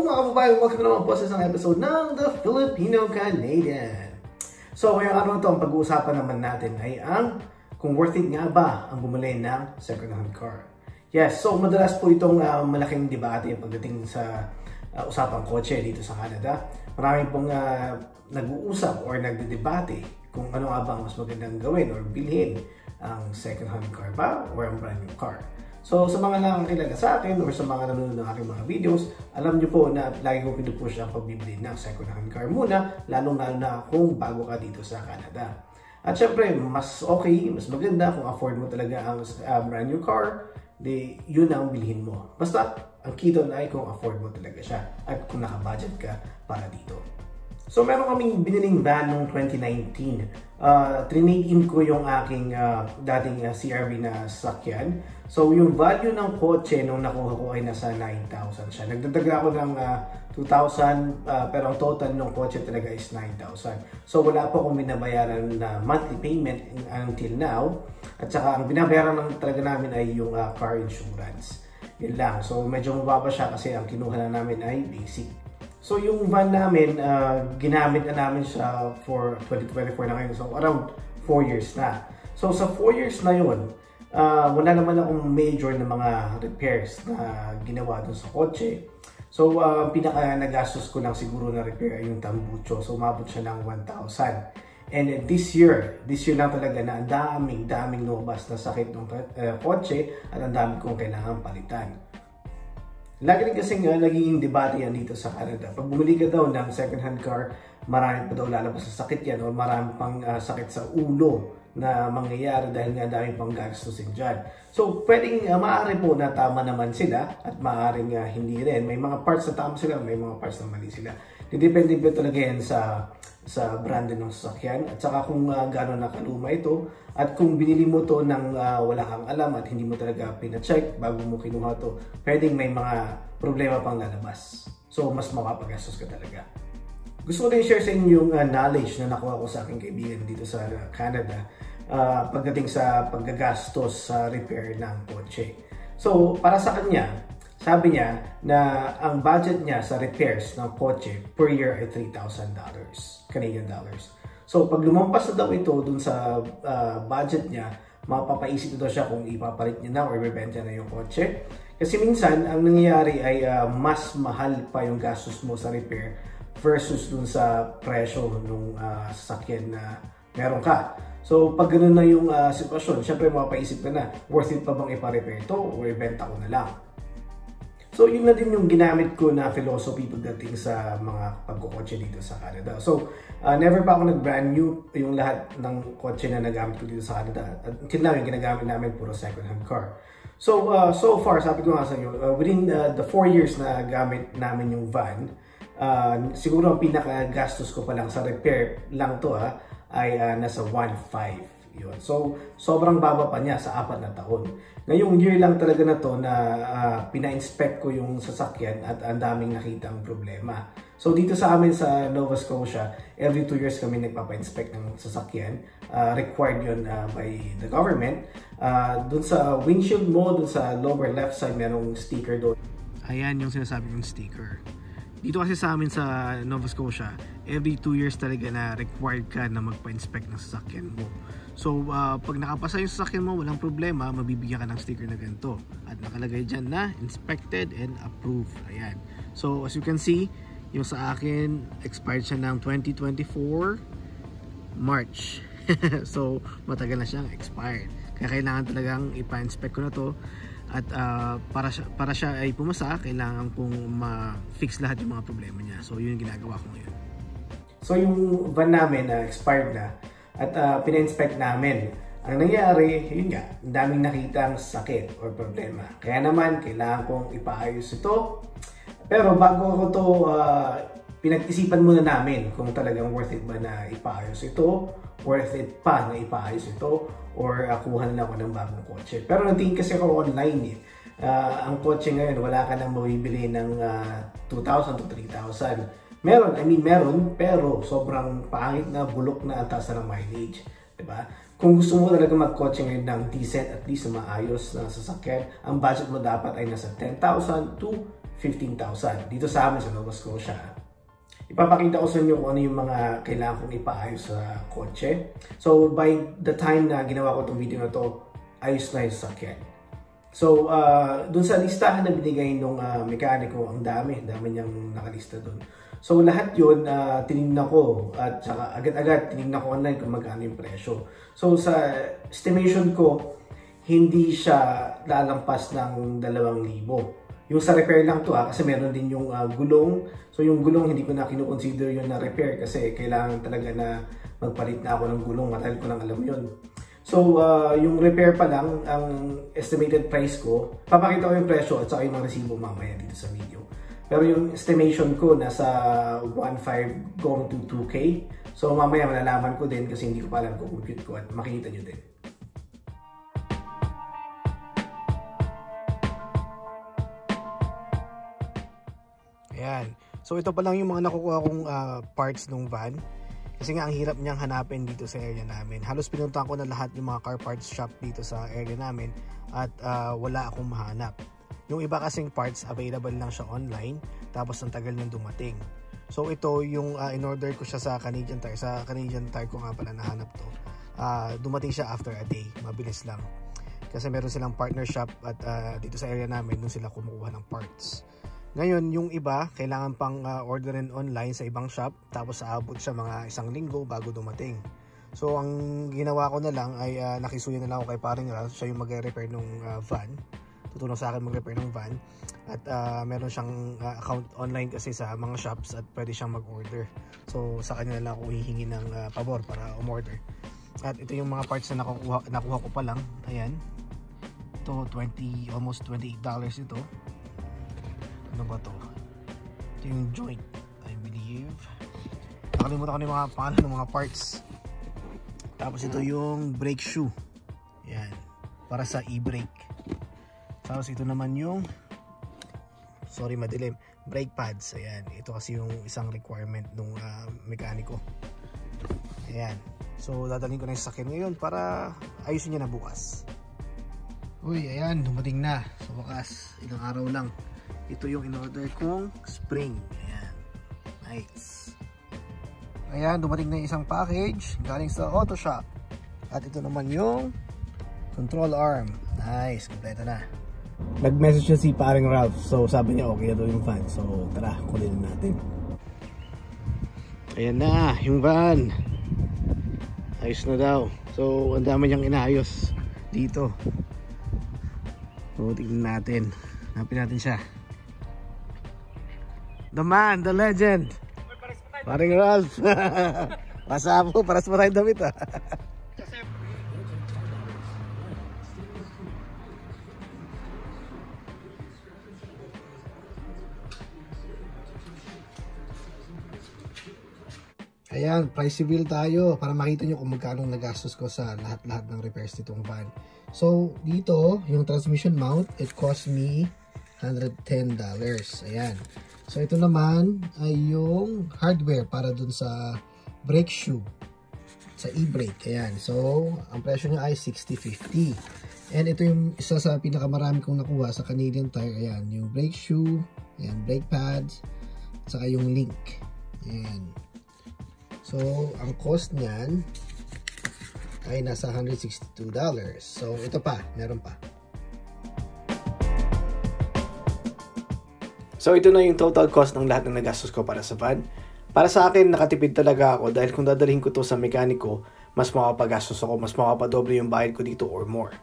mga kababayan, welcome naman po sa isang episode ng The Filipino Canadian. So ngayong araw na ito, ang pag-uusapan naman natin ay ang kung worth it nga ba ang bumili ng second-hand car. Yes, so madalas po itong malaking debate pagdating sa usapang kotse dito sa Canada. Marami pong nag-uusap or nagdedebate kung ano nga ba ang mas magandang gawin or bilhin, ang second-hand car ba or ang brand new car. So sa mga nakakilala sa akin or sa mga nanonood ng aking mga videos, alam nyo po na lagi ko pinupush ang pagbibili ng second-hand car muna, lalong-lalo na kung bago ka dito sa Canada. At syempre, mas okay, mas maganda kung afford mo talaga ang brand new car, di yun ang bilhin mo. Basta, ang key doon ay kung afford mo talaga siya at kung naka-budget ka para dito. So meron kaming biniling van noong 2019. Trinade in ko yung aking dating CRV na sasakyan. So yung value ng kotse nung nakuha ko ay nasa 9,000 siya. Nagdadaga ako ng 2,000 pero ang total ng kotse talaga is 9,000. So wala po akong binabayaran na monthly payment until now. At saka ang binabayaran lang talaga namin ay yung car insurance. Yun lang. So medyo mababa siya kasi ang kinuha na namin ay basic. So yung van namin, ginamit na namin siya for 2024 na ngayon. So around 4 years na. So sa 4 years na yun, wala naman akong major na mga repairs na ginawa dun sa kotse. So pinaka nagastos ko lang siguro na repair ay yung tambucho. So umabot siya ng 1,000. And this year lang talaga na ang daming lumabas na sakit ng kotse at ang dami kong kailangan palitan. Lagi rin kasing naging debate yan dito sa Canada. Pag bumili ka daw ng second-hand car, marami pa daw lalabas sa sakit yan o marami pang sakit sa ulo na mangyayari dahil nga dami pang gastusin dyan. So, pwedeng maaari po na tama naman sila at maaaring hindi rin. May mga parts na tama sila, may mga parts na mali sila. Depende po talaga yan sa brand ng sasakyan at saka kung gano'n nakaluma ito at kung binili mo to ng wala kang alam at hindi mo talaga pina-check bago mo kinuha to, pwedeng may mga problema pang lalabas. So mas mapapagastos ka talaga. Gusto ko din share sa inyo yung knowledge na nakuha ko sa aking kaibigan dito sa Canada pagdating sa paggagastos sa repair ng kotse. So para sa kanya, sabi niya na ang budget niya sa repairs ng kotse per year ay $3,000 Canadian dollars. So pag lumampas na daw ito dun sa budget niya, mapapaisip daw siya kung ipapalit niya na or ibebenta na yung kotse. Kasi minsan ang nangyayari ay mas mahal pa yung gastos mo sa repair versus dun sa presyo ng sasakyan na meron ka. So pag ganun na yung sitwasyon, syempre mapapaisip ka na, worth it pa bang ipa-repair ito o ibenta ko na lang. So yun na din yung ginamit ko na philosophy pagdating sa mga pagkukotse dito sa Canada. So never pa ako nag-brand new yung lahat ng kotse na nagamit ko dito sa Canada. Until now, yung ginagamit namin puro second-hand car. So so far, sabi ko nga sa inyo, within the 4 years na gamit namin yung van, siguro ang pinaka-gastos ko pa lang sa repair lang to ay nasa 1,500. Yun. So, sobrang baba pa niya sa 4 na taon. Ngayong year lang talaga na to na pina-inspect ko yung sasakyan at ang daming nakitang problema. So, dito sa amin sa Nova Scotia, every 2 years kami nagpapa-inspect ng sasakyan. Required yun by the government. Dun sa windshield mo, dun sa lower left side, merong sticker doon. Ayan yung sinasabi kong sticker. Dito kasi sa amin sa Nova Scotia, every 2 years talaga na required ka na magpa-inspect ng sasakyan mo. So, pag nakapasa yung sasakyan mo, walang problema, mabibigyan ka ng sticker na ganito. At nakalagay dyan na inspected and approved. Ayan. So, as you can see, yung sa akin, expired siya ng 2024 March. So, matagal na siyang expired. Kaya kailangan talagang ipa-inspect ko na to. At para siya ay pumasa, kailangan kong ma-fix lahat yung mga problema niya. So, yun yung ginagawa ko ngayon. So, yung van namin expired na at pina-inspect namin. Ang nangyari, yun nga, ang daming nakitang sakit or problema. Kaya naman, kailangan kong ipaayos ito. Pero bago ako to pinag-isipan muna namin kung talagang worth it ba na ipaayos ito, worth it pa na ipaayos ito, or kuha na ako ng bagong kotse. Pero natingin kasi ako online ang kotse ngayon, wala ka nang mabibili ng 2,000 to 3,000. Meron, pero sobrang pangit na, bulok na ang taas na ng mileage. Diba? Kung gusto mo talaga magkotse ngayon ng decent, at least na maayos na sasakyan, ang budget mo dapat ay nasa 10,000 to 15,000 dito sa amin sa Nova Scotia. Ipapakita ko sa inyo kung ano yung mga kailangan kong ipaayos sa kotse. So by the time na ginawa ko itong video na to, ayos na yung sasakyan. So dun sa listahan na binigay nung mekaniko, ang dami niyang nakalista dun. So lahat yun tinignan ko at saka agad-agad tinignan ko online kung magkano yung presyo. So sa estimation ko, hindi siya lalampas ng 2,000. Yung sa repair lang to kasi meron din yung gulong. So yung gulong hindi ko na kino-consider yun na repair kasi kailangan talaga na magpalit na ako ng gulong. Matagal ko lang alam yun. So yung repair pa lang, ang estimated price ko, papakita ko yung presyo at saka yung mga resibo mamaya dito sa video. Pero yung estimation ko nasa 1.5 going to 2K. So mamaya malalaman ko din kasi hindi ko pa alam kung compute ko at makikita nyo din. Ayan. So ito pa lang yung mga nakukuha kong parts ng van. Kasi nga ang hirap niyang hanapin dito sa area namin. Halos pinuntahan ko na lahat yung mga car parts shop dito sa area namin at wala akong mahanap. Yung iba kasing parts available lang siya online tapos ang tagal niyang dumating. So ito yung in-order ko siya sa Canadian Tire. Sa Canadian Tire ko nga pala nahanap to. Dumating siya after a day. Mabilis lang. Kasi meron silang partner shop at dito sa area namin doon sila kumukuha ng parts. Ngayon, yung iba, kailangan pang orderin online sa ibang shop tapos aabot siya mga 1 linggo bago dumating. So, ang ginawa ko na lang ay nakisuyo na lang ako kay paring Ralph. Siya yung mag-repair ng van. Tutulong sa akin mag-repair ng van. At meron siyang account online kasi sa mga shops at pwede siyang mag-order. So, sa kanya na lang ako hihingi ng pabor para umorder. At ito yung mga parts na nakuha ko pa lang. Ayan. Ito, almost $28 ito. Ano ba to? Ito yung joint, I believe. Nakalimutan ko na yung mga pangalan ng mga parts. Tapos ito yung brake shoe. Yan, para sa e-brake. Tapos ito naman yung, sorry madilim, brake pads. Ayan, ito kasi yung isang requirement ng mekaniko. Ayan, so dadalhin ko na yung sasakyan ngayon para ayusin niya na bukas. Uy, ayan, dumating na sa wakas, ilang araw lang. Ito yung in-order kong spring. Ayan. Nice. Ayan, dumating na yung isang package galing sa auto shop. At ito naman yung control arm. Nice, kompleto na. Nag-message siya si paring Ralph. So sabi niya okay na daw yung van. So tara, kunin natin. Ayan na, yung van. Ayos na daw. So ang dami niyang inaayos dito. So tignan natin. Hanapin natin siya. The man, the legend. Paring Ralph. Pasapo, paras mo tayong damit Ayan, price reveal tayo para makita nyo kung magkano nagastos ko sa lahat-lahat ng repairs nitong van. So, dito, yung transmission mount, it cost me $110. Ayan. So, ito naman ay yung hardware para dun sa brake shoe. Sa e-brake. Ayan. So, ang presyo niya ay $60.50. And ito yung isa sa pinakamarami kong nakuha sa Canadian Tire. Ayan. Yung brake shoe. Ayan. Brake pads. Saka yung link. Ayan. So, ang cost niyan ay nasa $162. So, ito pa. Meron pa. So, ito na yung total cost ng lahat ng nagastos ko para sa van. Para sa akin, nakatipid talaga ako dahil kung dadalhin ko to sa mekaniko, mas makapagastos ako, mas makapadoble yung bayad ko dito or more.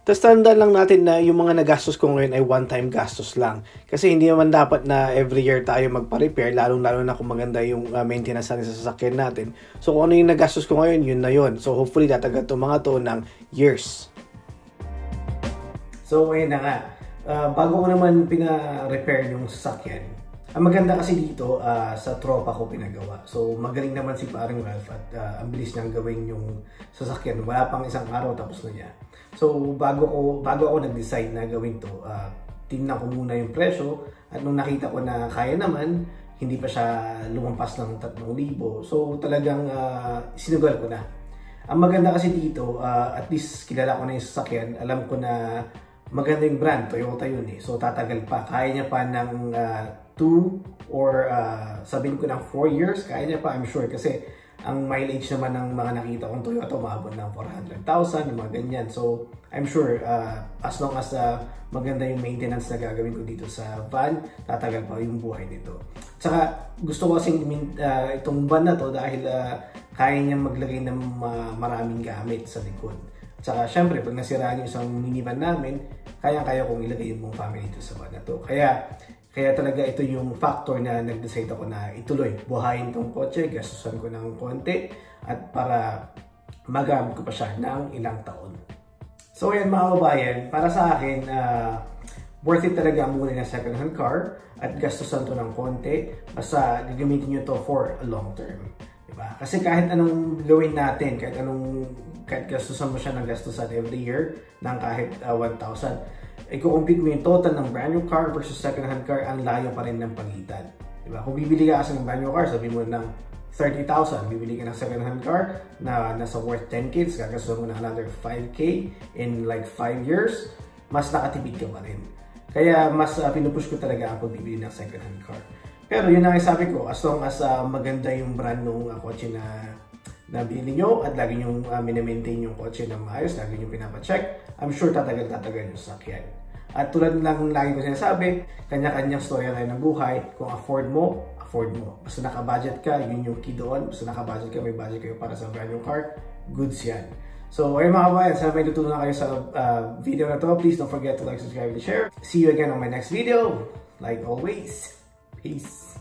Tapos tandaan lang natin na yung mga nagastos ko ngayon ay one-time gastos lang. Kasi hindi naman dapat na every year tayo magpa-repair, lalong-lalo na kung maganda yung maintenance natin sa sasakyan natin. So kung ano yung nagastos ko ngayon, yun na yun. So hopefully tatagal itong mga to ng years. So ayun na nga. Bago ko naman pina-repair yung sasakyan, ang maganda kasi dito sa tropa ko pinagawa. So magaling naman si paring Ralph at ang bilis niyang gawin yung sasakyan. Wala pang isang araw tapos na niya. So bago ako nag-decide na gawin to, tingnan ko muna yung presyo at nung nakita ko na kaya naman, hindi pa siya lumampas ng 3,000. So talagang sinugal ko na. Ang maganda kasi dito, at least kilala ko na yung sasakyan, alam ko na maganda yung brand, Toyota yun eh. So tatagal pa. Kaya niya pa ng 2 or sabihin ko ng 4 years, kaya niya pa, I'm sure. Kasi ang mileage naman ng mga nakita kong Toyota, umabot ng 400,000, yung mga ganyan. So I'm sure as long as maganda yung maintenance na gagawin ko dito sa van, tatagal pa yung buhay nito. Tsaka gusto ko kasing itong van na to dahil kaya niya maglagay ng maraming gamit sa likod. Tsaka syempre, pag nasiraan yung isang minivan namin, kaya kong ilagay yung buong family dito sa van na to. Kaya talaga ito yung factor na nag-decide ako na ituloy. Buhayin tong kotse, gastusan ko ng konti at para magamit ko pa siya ng ilang taon. So ayan mga kababayan, para sa akin, worth it talaga ang muna ng second hand car at gastusan to ng konti basta gagamitin nyo to for a long term. Diba? Kasi kahit anong gawin natin, kahit gastusan mo siya ng gastusan every year ng kahit 1,000, i-compute mo yung total ng brand new car versus second hand car, ang layo pa rin ng pagitan. Diba? Kung bibili ka kasi ng brand new car, sabi mo ng 30,000, bibili ka ng second hand car na nasa worth 10K, gagastuhan mo na another 5K in like 5 years, mas nakatipid ka pa rin. Kaya mas pinupush ko talaga ang pagbibili ng second hand car. Pero yun ang sabi ko, as long as maganda yung brand ng kotse na nabili nyo at lagi nyo minamaintain yung kotse na maayos, lagi nyo pinapacheck, I'm sure tatagal yung sakyan. At tulad lang lagi ko sinasabi, kanya-kanyang storya tayo ng buhay. Kung afford mo. Basta naka-budget ka, yun yung key doon. Basta naka-budget ka, may budget kayo para sa brand new car, goods yan. So, ayun mga kabayan, sana may natutunan kayo sa video na to. Please don't forget to like, subscribe, and share. See you again on my next video. Like always, peace.